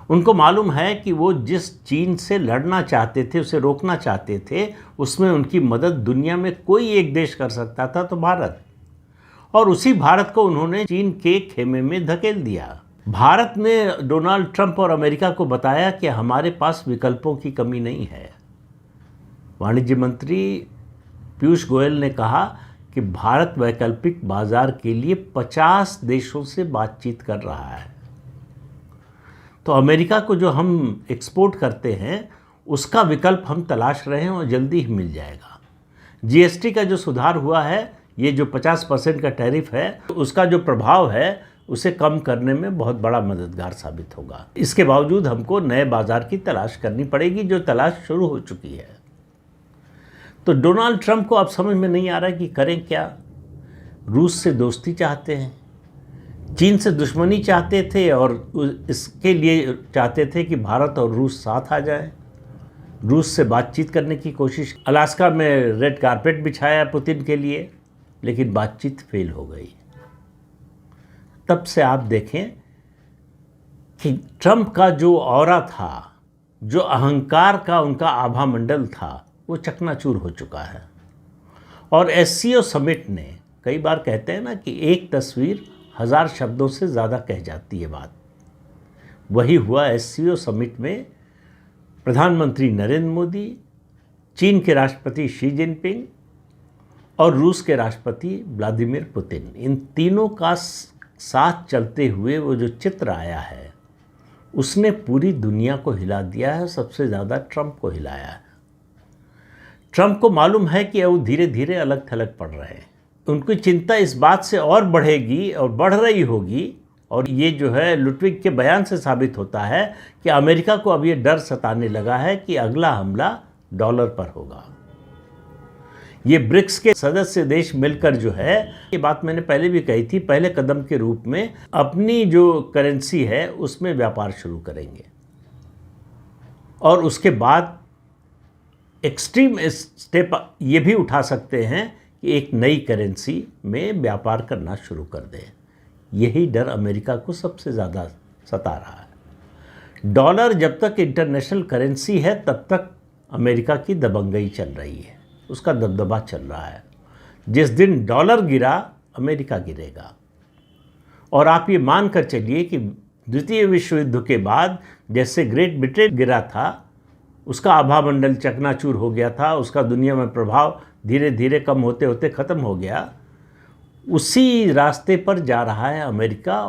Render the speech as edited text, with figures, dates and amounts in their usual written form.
उनको मालूम है कि वो जिस चीन से लड़ना चाहते थे, उसे रोकना चाहते थे, उसमें उनकी मदद दुनिया में कोई एक देश कर सकता था, तो भारत। और उसी भारत को उन्होंने चीन के खेमे में धकेल दिया। भारत ने डोनाल्ड ट्रंप और अमेरिका को बताया कि हमारे पास विकल्पों की कमी नहीं है। वाणिज्य मंत्री पीयूष गोयल ने कहा कि भारत वैकल्पिक बाजार के लिए 50 देशों से बातचीत कर रहा है। तो अमेरिका को जो हम एक्सपोर्ट करते हैं उसका विकल्प हम तलाश रहे हैं और जल्दी ही मिल जाएगा। जीएसटी का जो सुधार हुआ है, ये जो 50% का टैरिफ है, उसका जो प्रभाव है उसे कम करने में बहुत बड़ा मददगार साबित होगा। इसके बावजूद हमको नए बाजार की तलाश करनी पड़ेगी, जो तलाश शुरू हो चुकी है। तो डोनाल्ड ट्रंप को अब समझ में नहीं आ रहा है कि करें क्या। रूस से दोस्ती चाहते हैं, चीन से दुश्मनी चाहते थे, और इसके लिए चाहते थे कि भारत और रूस साथ आ जाए। रूस से बातचीत करने की कोशिश, अलास्का में रेड कारपेट बिछाया पुतिन के लिए, लेकिन बातचीत फेल हो गई। तब से आप देखें कि ट्रंप का जो ऑरा था, जो अहंकार का उनका आभा मंडल था, वो चकनाचूर हो चुका है। और एससीओ समिट ने, कई बार कहते हैं ना कि एक तस्वीर 1000 शब्दों से ज़्यादा कह जाती है बात। वही हुआ एससीओ समिट में। प्रधानमंत्री नरेंद्र मोदी, चीन के राष्ट्रपति शी जिनपिंग और रूस के राष्ट्रपति व्लादिमीर पुतिन, इन तीनों का साथ चलते हुए वो जो चित्र आया है, उसने पूरी दुनिया को हिला दिया है। सबसे ज़्यादा ट्रंप को हिलाया है। ट्रंप को मालूम है कि वो धीरे धीरे अलग थलग पड़ रहे हैं। उनकी चिंता इस बात से और बढ़ेगी और बढ़ रही होगी, और ये जो है लुटविक के बयान से साबित होता है कि अमेरिका को अब ये डर सताने लगा है कि अगला हमला डॉलर पर होगा। ये ब्रिक्स के सदस्य देश मिलकर जो है, ये बात मैंने पहले भी कही थी, पहले कदम के रूप में अपनी जो करेंसी है उसमें व्यापार शुरू करेंगे, और उसके बाद एक्सट्रीम स्टेप ये भी उठा सकते हैं कि एक नई करेंसी में व्यापार करना शुरू कर दें। यही डर अमेरिका को सबसे ज़्यादा सता रहा है। डॉलर जब तक इंटरनेशनल करेंसी है तब तक अमेरिका की दबंगई चल रही है, उसका दबदबा चल रहा है। जिस दिन डॉलर गिरा, अमेरिका गिरेगा। और आप ये मान कर चलिए कि द्वितीय विश्व युद्ध के बाद जैसे ग्रेट ब्रिटेन गिरा था, उसका आभामंडल चकनाचूर हो गया था, उसका दुनिया में प्रभाव धीरे धीरे कम होते होते ख़त्म हो गया, उसी रास्ते पर जा रहा है अमेरिका।